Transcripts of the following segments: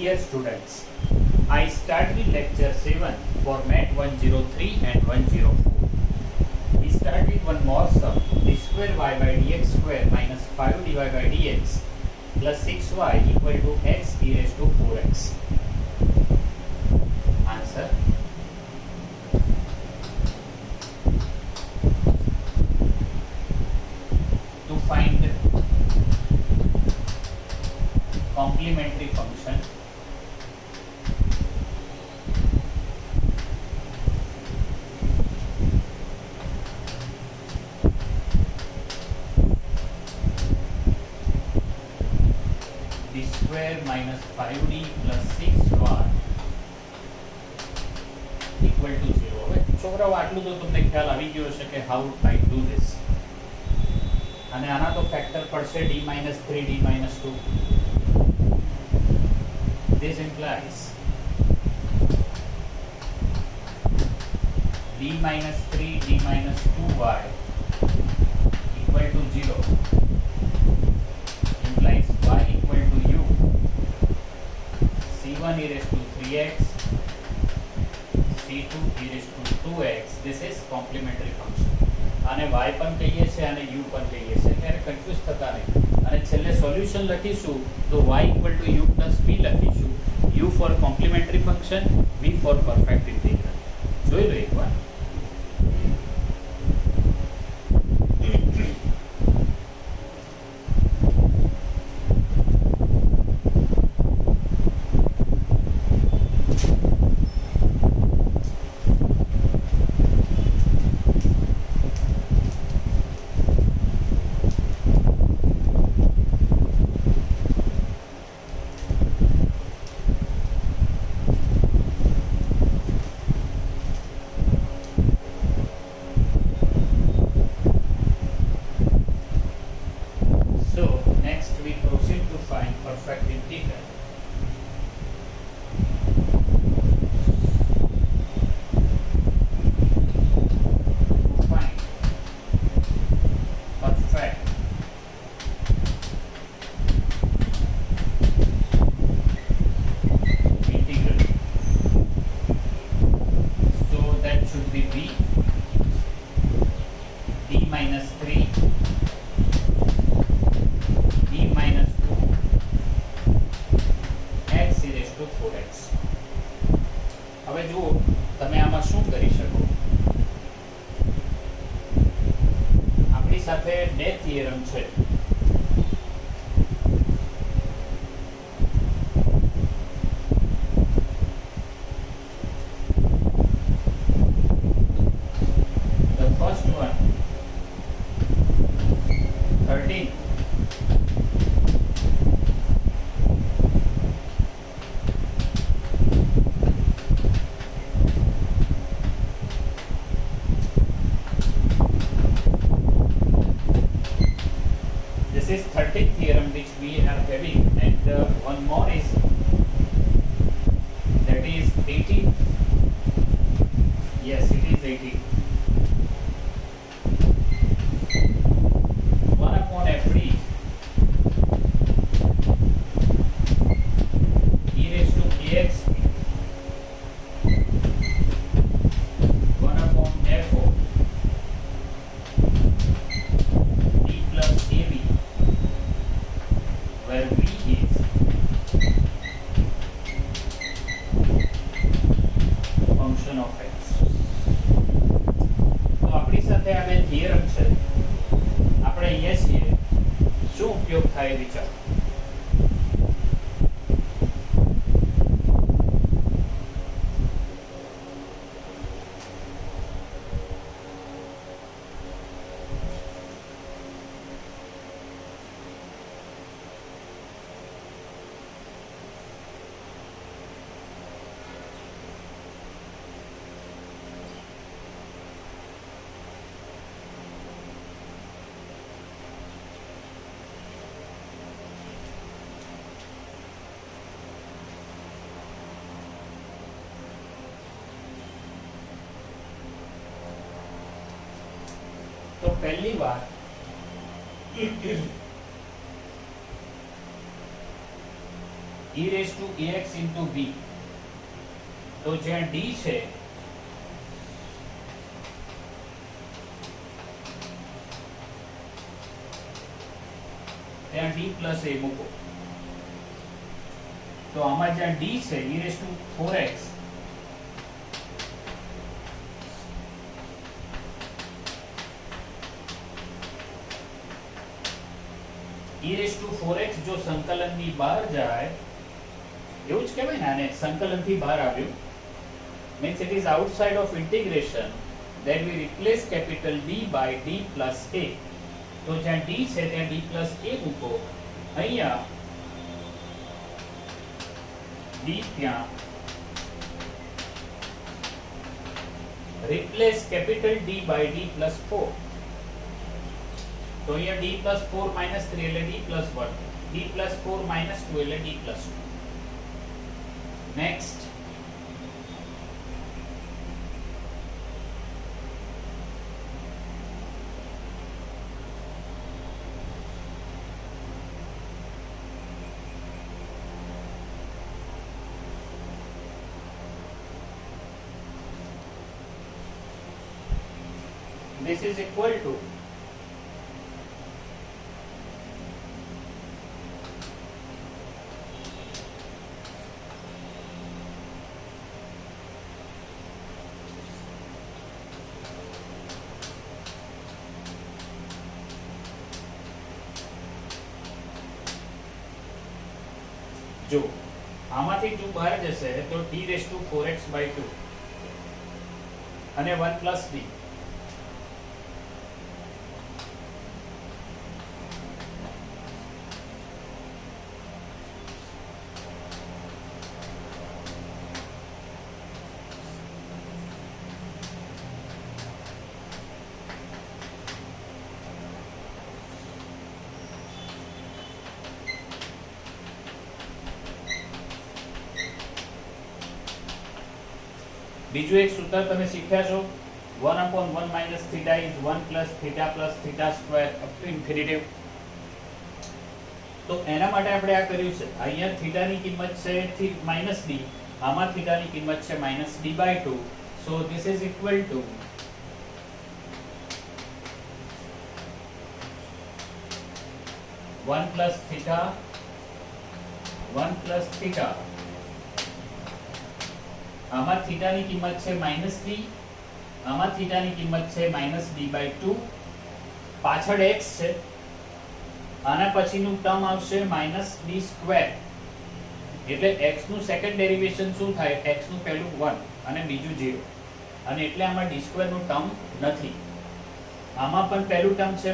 Dear students, I start with lecture 7 format 103 and 104. We start with one more sum, d square y by dx square minus 5 dy by dx plus 6y equal to x e raised to 4x. Answer. To find complementary function, d square minus 5d plus 6y equal to 0. હવે છોકરાઓ આટલું તો તમને ખ્યાલ આવી ગયો હશે કે how I do this. અને આના તો ફેક્ટર પડશે d minus 3 d minus 2. This implies d minus 3 d minus 2y equal to 0 implies y equal to u c1 e raised to 3x c2 e raised to 2x. This is complementary function. આને y પણ કહીએ છીએ અને u પણ કહીએ છીએ, ત્યારે confuse થતા નહીં. અને છેલ્લે સોલ્યુશન લખીશું તો y equal to u plus v લખીશું. u for complementary function, v for perfect integral. જોઈ લો એકવાર. હવે જુઓ તમે આમાં શું કરી શકો. આપણી સાથે બે થિયરમ છે. The first one 13 is 13th theorem which we are having, and one more is that is 18. Yes, it is 18. 1 upon fd e raised to kx 1 upon fo d plus ab, where v is function of x. તો આપણી સાથે આ બે theorem છે. આપણે અહીંયા છીએ, શું ઉપયોગ થાય વિચાર. तो पहली बात e raised to ax into b. તો જ્યાં d છે ત્યાં d plus a મૂકો. તો આમાં જ્યાં d છે e raised to 4x e raised to 4x જો સંકલનની બહાર જાય એવું જ કહેવાય ને, આને સંકલનથી બહાર આવ્યું means it is outside of integration, then we replace capital D by D plus a. તો જ્યાં d છે ત્યાં d plus a મૂકો. અહીંયા d ત્યાં replace capital D by D plus 4. તો અહીંયા d plus 4 minus 3 એટલે d plus 1, d plus 4 minus 2 એટલે d plus 2. Next, this is equal to જો આમાંથી 2 બહાર જશે તો d raised to 4x by 2 અને 1 plus d. બીજું એક સૂત્ર તમે શીખ્યા છો 1/1 minus theta is 1 plus theta square up to infinitive. તો એના માટે આપણે આ કર્યું છે. અહીંયા થીટા ની કિંમત છે -d, આમાં થીટા ની કિંમત છે -d/2. so this is equal to 1 plus theta. આમાં થીટાની કિંમત છે -d, આમાં થીટાની કિંમત છે -d/2. પાછળ x છે, આના પછીનું ટર્મ આવશે -d². એટલે x નું સેકન્ડ ડેરિવેશન શું થાય? x નું પહેલું 1 અને બીજું 0, અને એટલે આમાં d² નું ટર્મ નથી. આમાં પણ પહેલું ટર્મ છે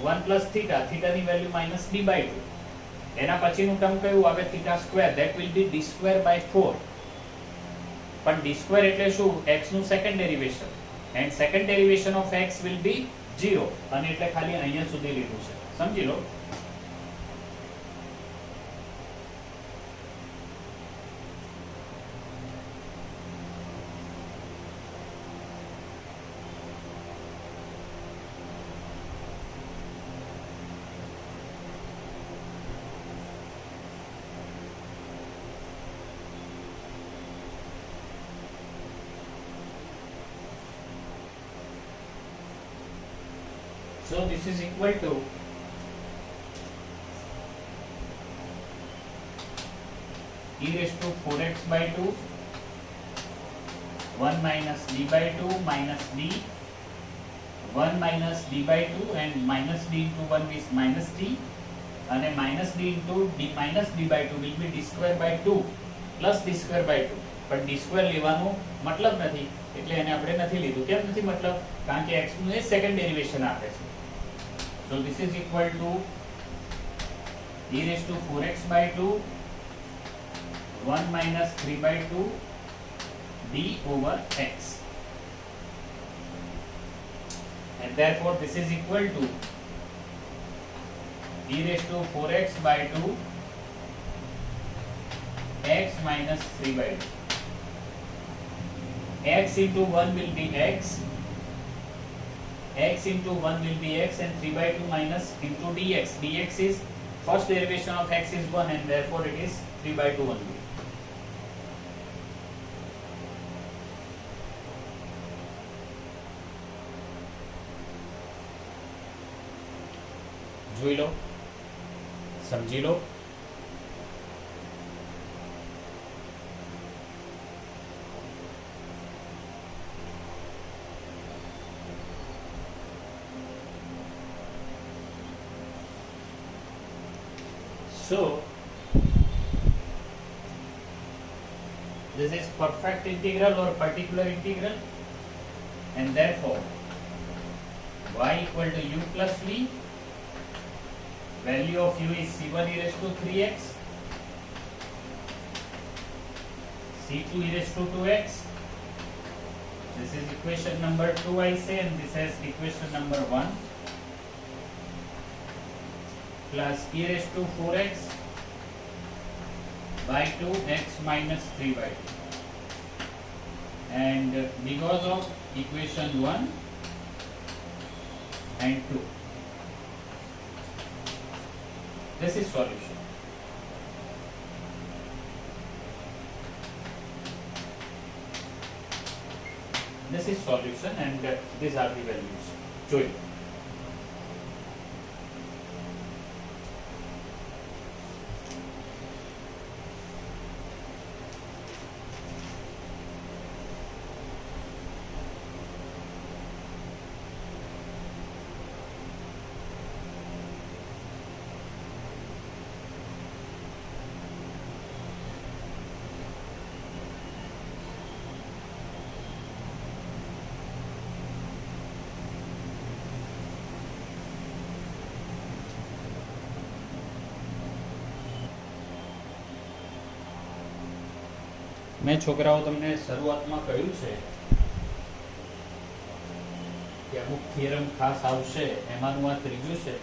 1 plus theta, થીટાની વેલ્યુ -d/2. એના પછીનું ટર્મ કયું આવે? θ², that will be d²/4. પણ d² એટલે શું? x નું second derivation, and second derivation of x will be 0, અને એટલે ખાલી અહીંયા સુધી લીધું છે. સમજી લો. So this is equal to e raised to 4x by 2, 1 minus d/2 minus d, 1 minus d/2 and minus d into 1 is minus d, and minus d into d minus d/2 will be d²/2 plus d²/2. પણ d² લેવાનો મતલબ નથી, એટલે એને આપણે નથી લીધું. કેમ નથી મતલબ? કારણ કે x નું એ સેકન્ડ ડેરિવેશન આપે છે. So this is equal to e raised to 4x by 2, 1 minus 3/2 d over x, and therefore this is equal to e raised to 4x by 2 x minus 3/2. X into 1 will be x, x into 1 will be x, and 3/2 minus into dx. dx is first derivation of x is 1 and therefore it is 3/2 only. જોઈ લો, સમજી લો. So this is perfect integral or particular integral, and therefore y equal to u plus v. Value of u is c1 e raised to 3x, c2 e raised to 2x. This is equation number 2 I say, and this is equation number 1, plus e raised to 4x by 2x minus 3/2. And because of equation 1 and 2, this is solution. This is solution, and these are the values. જોઈ લો. મેં છોકરાઓ તમને શરૂઆતમાં કહ્યું છે કે અમુક theorem ખાસ આવશે, એમાંનું આ ત્રીજું છે.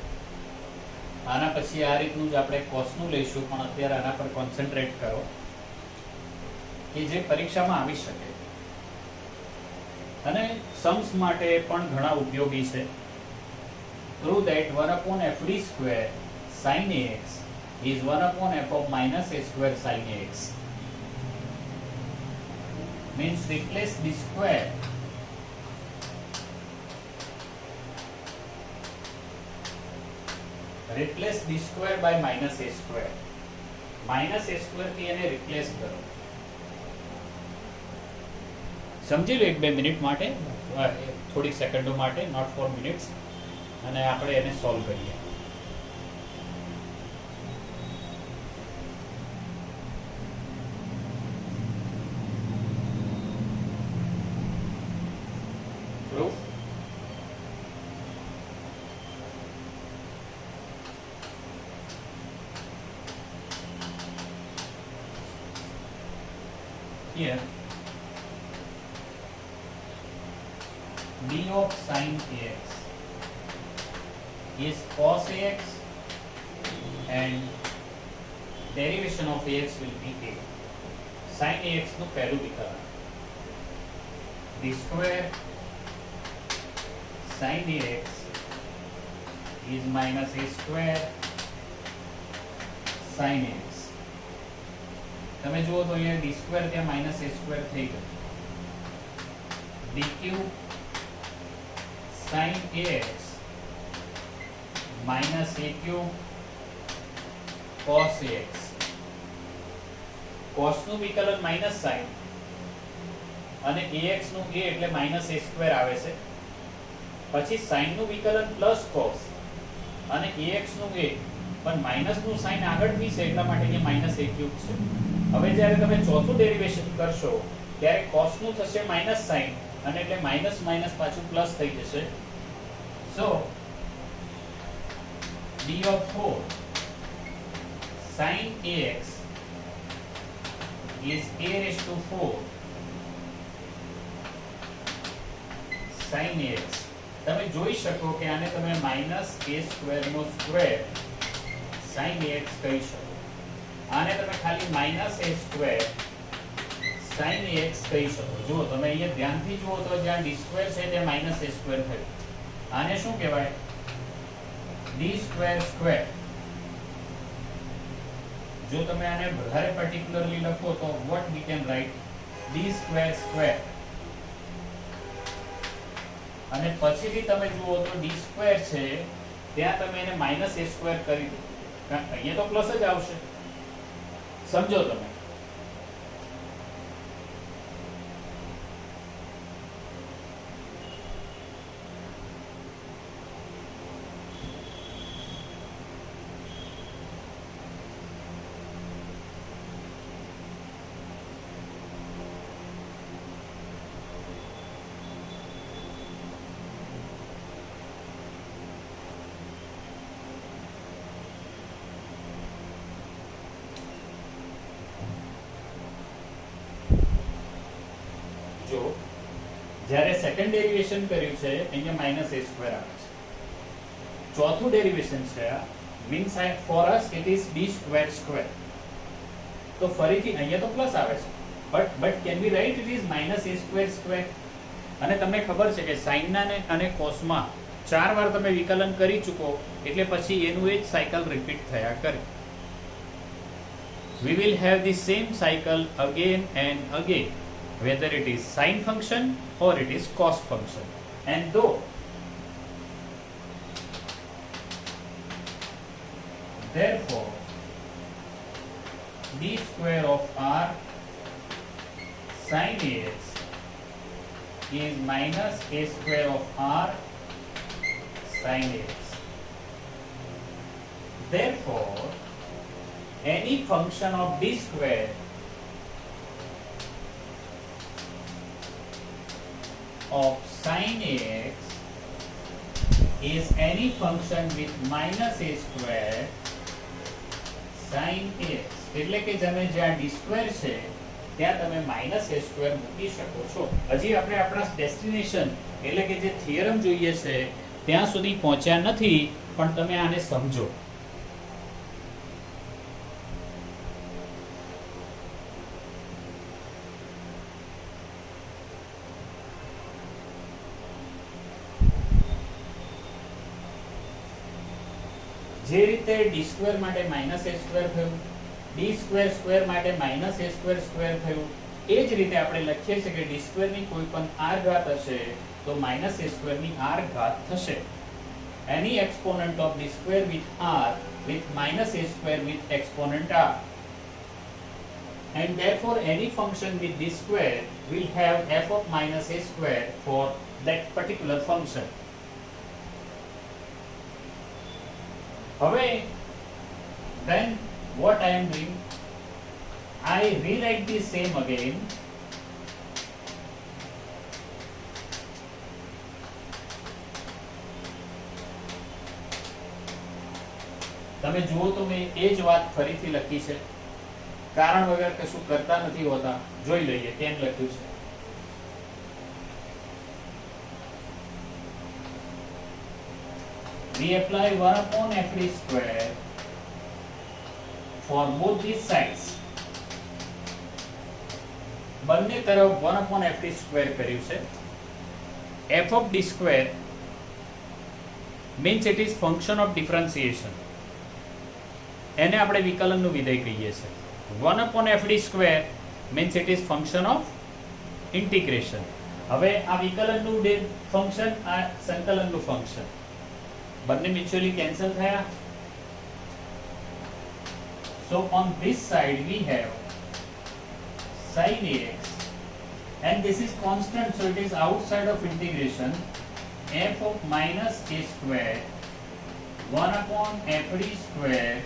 આના પછી આ રીતનું જ આપણે કોસનું લઈશું, પણ અત્યારે આના પર કોન્સન્ટ્રેટ કરો કે જે પરીક્ષામાં આવી શકે અને सम्स માટે પણ ઘણા ઉપયોગી છે. Prove that 1/fd² sin ax is 1/f of minus a square sin ax. Means replace the square by minus a square. minus a square થી એને રિપ્લેસ કરો. સમજી લો 1-2 મિનિટ માટે, થોડી સેકન્ડો માટે, નોટ ફોર મિનિટ્સ, અને આપણે એને સોલ્વ કરીએ. Here d of sin ax is cos ax and derivation of ax will be a. Sin ax નું પહેલું વિકલન, d square sin ax is minus a square sin ax. તમે જુઓ તો અહીંયા d સ્ક્વેર ત્યાં માઇનસ a સ્ક્વેર થઈ ગયો. dq sin ax minus aq cos ax. cos નું વિકલન માઇનસ sin અને ax નું a એટલે માઇનસ a સ્ક્વેર આવે છે. પછી sin નું વિકલન પ્લસ cos અને ax નું a, પણ માઇનસ નું sin આગળથી છે એટલા માટે અહીંયા માઇનસ a ક્યુબ છે. હવે જ્યારે તમે ચોથું ડેરિવેશન કરશો ત્યારે cos નું થશે માઇનસ sin અને એટલે માઇનસ માઇનસ પાછું પ્લસ થઈ જશે. સો d of 4 sin ax is a raised to 4 sin ax. તમે જોઈ શકો કે આને તમે માઇનસ a સ્ક્વેર નો સ્ક્વેર sin ax કહી શકો. આને તમે ખાલી minus a square sin ax કહી શકો. જુઓ તમે અહીંયા ધ્યાનથી જુઓ તો જ્યાં d સ્ક્વેર છે ત્યાં માઇનસ a સ્ક્વેર થયું. આને શું કહેવાય? d સ્ક્વેર સ્ક્વેર જો તમે આને વધારે પર્ટિક્યુલરલી લખો તો what we can write d square square, અને પછીથી તમે જુઓ તો d સ્ક્વેર છે ત્યાં તમે એને માઈનસ a સ્ક્વેર કરી દો, અહીંયા તો પ્લસ જ આવશે. સમજો તમે. જો જ્યારે સેકન્ડ ડેરિવેશન કર્યું છે અહીંયા માઈનસ a સ્ક્વેર આવે છે, ચોથું ડેરિવેશન છે આ means for us it is d square square, તો ફરીથી અહીંયા તો પ્લસ આવે છે but can we right it is minus a square square. અને તમને ખબર છે કે સાઇનના અને કોસમાં 4 વાર તમે વિકલન કરી ચૂકો એટલે પછી એનું એ જ સાયકલ રિપીટ થયા કરે. We will have the same cycle again and again, whether it is sine function or it is cos function. And though therefore d square of r sin ax is minus a square of r sin ax. Therefore any function of d square of sin ax is any function with minus a square sin ax. એટલે કે તમે જ્યાં d square છે ત્યાં તમે minus a square મૂકી શકો છો. હજી આપણે આપણા ડેસ્ટિનેશન એટલે કે જે થિયરમ જોઈએ છે ત્યાં સુધી પહોંચ્યા નથી, પણ તમે આને સમજો. જે રીતે d સ્ક્વેર માટે માઈનસ a સ્ક્વેર થયું, d સ્ક્વેર સ્ક્વેર માટે માઈનસ a સ્ક્વેર સ્ક્વેર થયું, એ જ રીતે આપણે લખીએ છીએ કે d સ્ક્વેર ની કોઈ પણ r ઘાત હશે તો માઈનસ a સ્ક્વેર ની r ઘાત થશે. Any exponent of d square with r with minus a square with exponent r, and therefore any function with d square will have f of minus a square for that particular function. હવે then what I am doing, I rewrite this same again. તમે જુઓ તો મેં એ જ વાત ફરીથી લખી છે, કારણ વગર કશું કરતા નથી હોતા. જોઈ લઈએ કેમ લખ્યું છે. We apply 1 upon f d square for both these sides. બંને તરફ 1 upon f d square કર્યું છે. f of d square means it is function of differentiation. એને આપણે વિકલનનું વિધેય કહીએ છીએ. 1 upon f d square means it is function of integration. હવે આ વિકલનનું ફંક્શન, આ સંકલનનું ફંક્શન, બંને મ્યુચ્યુઅલી કેન્સલ થયા. So on this side we have sin ax, and this is constant, so it is outside of integration. f of minus a square 1 upon f d square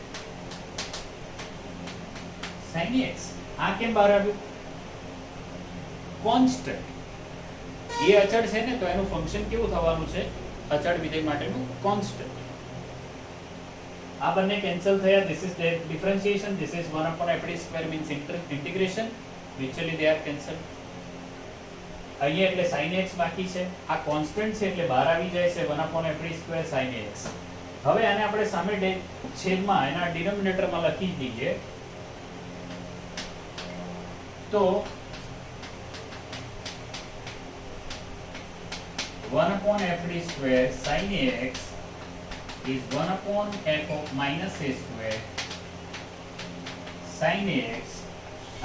sin ax. આ કેમ બહાર આવ્યું? Constant. એ અચળ છે ને, તો એનું ફંક્શન કેવું થવાનું છે? અચળ વિધેય માટેનું કોન્સ્ટન્ટ. આ બંને કેન્સલ થયા. This is the differentiation. This is 1 upon f d square means integration. Mutually they are cancelled. અહીંયા એટલે sin x બાકી છે. આ કોન્સ્ટન્ટ છે એટલે બહાર આવી જાય છે 1 upon f d square sin ax. હવે આને આપણે સામે છેદમાં એના ડિનોમિનેટરમાં લખી દઈએ તો 1 upon f d square sin ax is 1 upon f of minus a square sin ax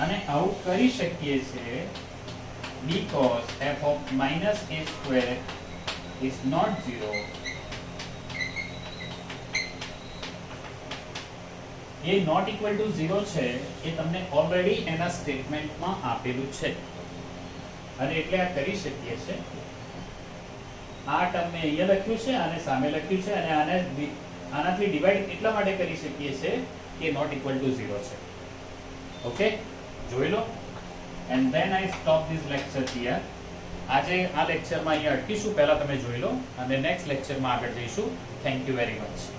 અને આવું કરી શકીએ છીએ because f of minus a square is not 0. એ નોટ ઇક્વલ ટુ 0 છે એ તમને ઓલરેડી એના સ્ટેટમેન્ટમાં આપેલું છે અને એટલે આ કરી શકીએ છે. આ ટર્મ મેં અહીંયા લખ્યું છે અને સામે લખ્યું છે અને આનાથી ડિવાઈડ એટલા માટે કરી શકીએ છે કે નોટ ઇક્વલ ટુ 0 છે. ઓકે, જોઈ લો. And then I stop this lecture here. આજે આ લેક્ચરમાં અહીંયા અટકીશું. પહેલા તમે જોઈ લો અને નેક્સ્ટ લેક્ચરમાં આગળ જઈશું. Thank you very much.